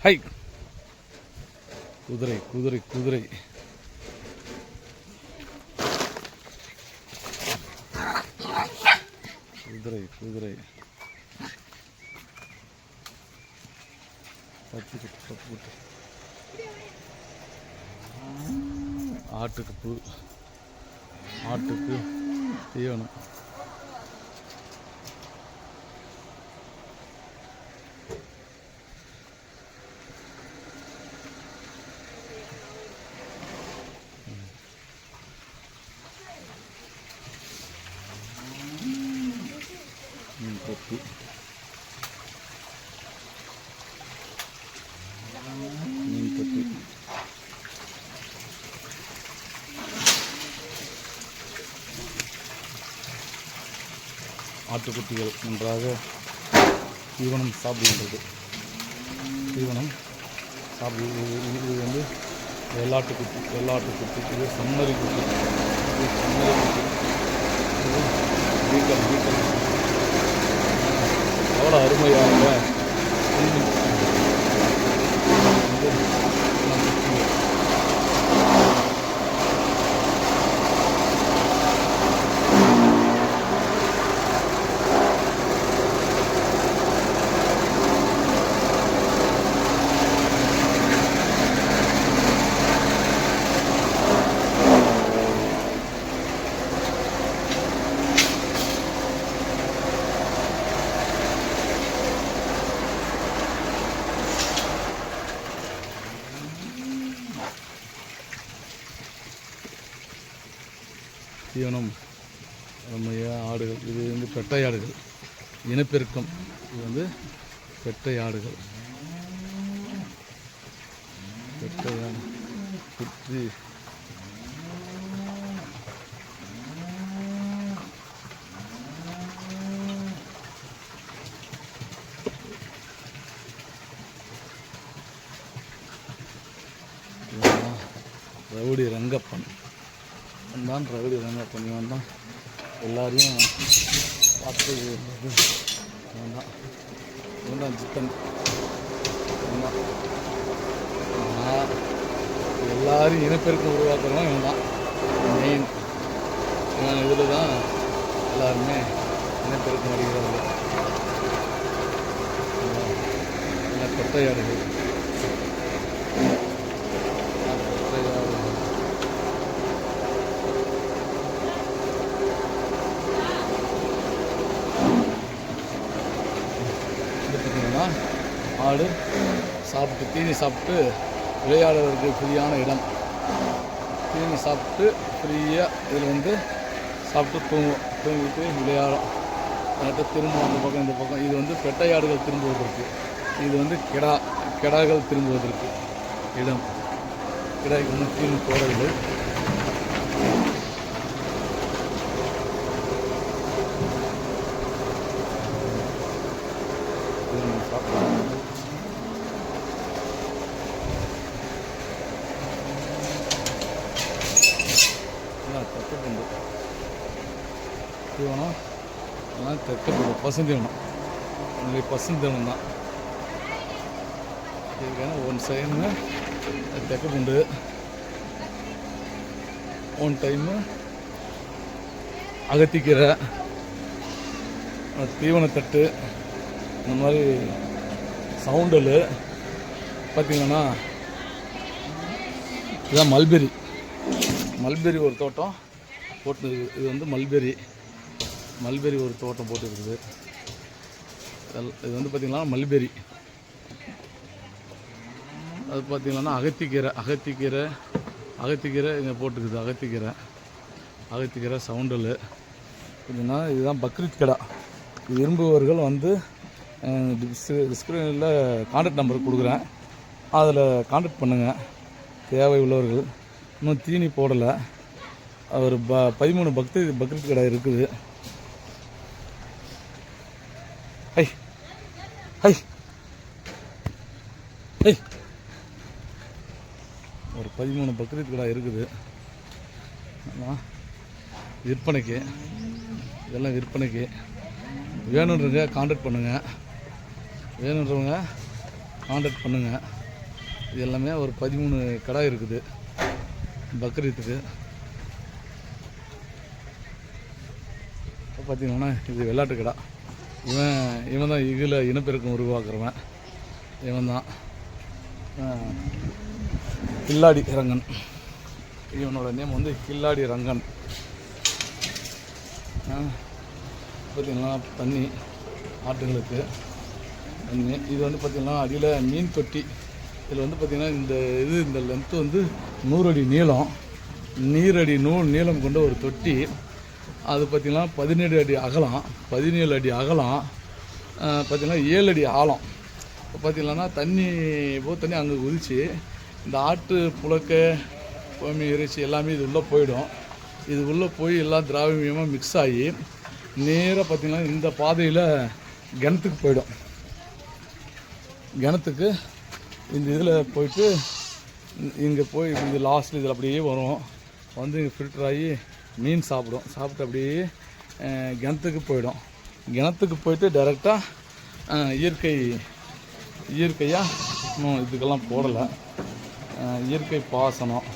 High குதிரை குதிரை குதிரை குதிரை குதிரை ஆட்டுக்கு ஆட்டுக்கு தீவனம் தொட்டி மீன் தொட்டி ஆட்டுக்குட்டிகள் நன்றாக தீவனம் சாப்பிடுகின்றது. தீவனம் சாப்பிடு. இது வந்து வெள்ளாட்டுக்குட்டி இது செம்மறி குட்டி. இது செம்மறி குட்டி. இது பீக்கல் பீக்கல். எவ்வளோ அருமையாக தீவனம் ஆடுகள். இது வந்து பெட்டை ஆடுகள், இனப்பெருக்கம். இது வந்து பெட்டை ஆடுகள். பெட்டை குட்டி ரவுடி ரங்கப்பன் தான். ரவுடி ரங்கப்பன் இவன் தான் எல்லாரையும் பார்த்து இவன் தான் சிக்கன். எல்லாரும் இனப்பெருக்கம் உருவாக்குறவன் இவன் தான் மெயின். இவன் இதில் தான் எல்லாருமே இனப்பெருக்கம் அடைகிறார்கள். பெட்டையாடுகள் ஆடு சாப்பிட்டு தீனி சாப்பிட்டு விளையாடுறதுக்கு ஃப்ரீயான இடம். தீனி சாப்பிட்டு ஃப்ரீயாக இதில் வந்து சாப்பிட்டு தூங்கிட்டு விளையாடும். அடுத்து திரும்ப அந்த பக்கம் இந்த பக்கம். இது வந்து பெட்டையாடுகள் திரும்புவதற்கு, இது வந்து கெடாக்கள் திரும்புவதற்கு இடம். கிடாய்க்கு வந்து தீனி போடவில்லை. தெக்கப்பண்டு தீவனம் அதெல்லாம் தெக்கப்பண்டு பசுந்தீவனம். உங்களுக்கு பசுந்தீவனம் தான் இதுக்கான ஒன் சைன்னு தெக்கப்பண்டு, ஒன் டைமு அகத்திக்கீரை, தீவனத்தட்டு, இந்த மாதிரி சவுண்டலு. பார்த்திங்கன்னா இதுதான் மல்பெரி. மல்பெரி ஒரு தோட்டம் போட்டு. இது வந்து மல்பெரி ஒரு தோட்டம் போட்டு இருக்குது. இது வந்து பார்த்திங்கன்னா மல்பெரி அது பார்த்திங்கன்னா அகத்திக்கீரை இங்கே போட்டுக்குது. அகத்திக்கீரை சவுண்டல். எப்படின்னா இதுதான் பக்ரீத் கடை. விரும்புபவர்கள் வந்து டிஸ்கிரிப்ஷனில் கான்டாக்ட் நம்பர் கொடுக்குறேன், அதில் கான்டாக்ட் பண்ணுங்கள். தேவை உள்ளவர்கள். இன்னும் தீனி போடலை. ஒரு 13 பக்ரீத் கடை இருக்குது. ஐ ஐ ஐ ஒரு 13 பக்ரீத் கடை இருக்குது. விற்பனைக்கு, இதெல்லாம் விற்பனைக்கு. வேணுன்றவங்க கான்டாக்ட் பண்ணுங்கள். இது எல்லாமே ஒரு 13 கடை இருக்குது பக்ரீத்துக்கு. பார்த்திங்கன்னா இது வெள்ளாட்டு கடை. இவன் தான் இதில் இனப்பெருக்கம் உருவாக்குறவன். இவன் தான் கில்லாடி ரங்கன். இவனோட நேம் வந்து கில்லாடி ரங்கன். பார்த்திங்கன்னா தண்ணி ஆட்டுங்களுக்கு தண்ணி. இது வந்து பார்த்திங்கன்னா அடியில் மீன் தொட்டி. இதில் வந்து பார்த்திங்கன்னா இந்த லென்த்து வந்து 100 அடி நீளம், நீளம் கொண்ட ஒரு தொட்டி. அது பார்த்திங்கன்னா 17 அடி அகலம், பார்த்திங்கன்னா 7 அடி ஆழம். இப்போ பார்த்திங்கன்னா தண்ணி அங்கே குதிச்சு இந்த ஆட்டு புழக்க கோமி இறைச்சி எல்லாமே இது உள்ளே போயிடும். இது உள்ளே போய் எல்லாம் திராவியமாக மிக்ஸ் ஆகி நேராக பார்த்திங்கன்னா இந்த பாதையில் கிணத்துக்கு போயிடும். கிணத்துக்கு இந்த இதில் போயிட்டு இங்கே போய் இது லாஸ்ட்டில் இதில் அப்படியே வரும். வந்து இங்கே ஃபில்டர் ஆகி மீன் சாப்பிட்டு அப்படியே கிணத்துக்கு போயிடும். கிணத்துக்கு போயிட்டு டைரெக்டாக இயற்கையாக இன்னும் இதுக்கெல்லாம் போடலை. இயற்கை பாசனம்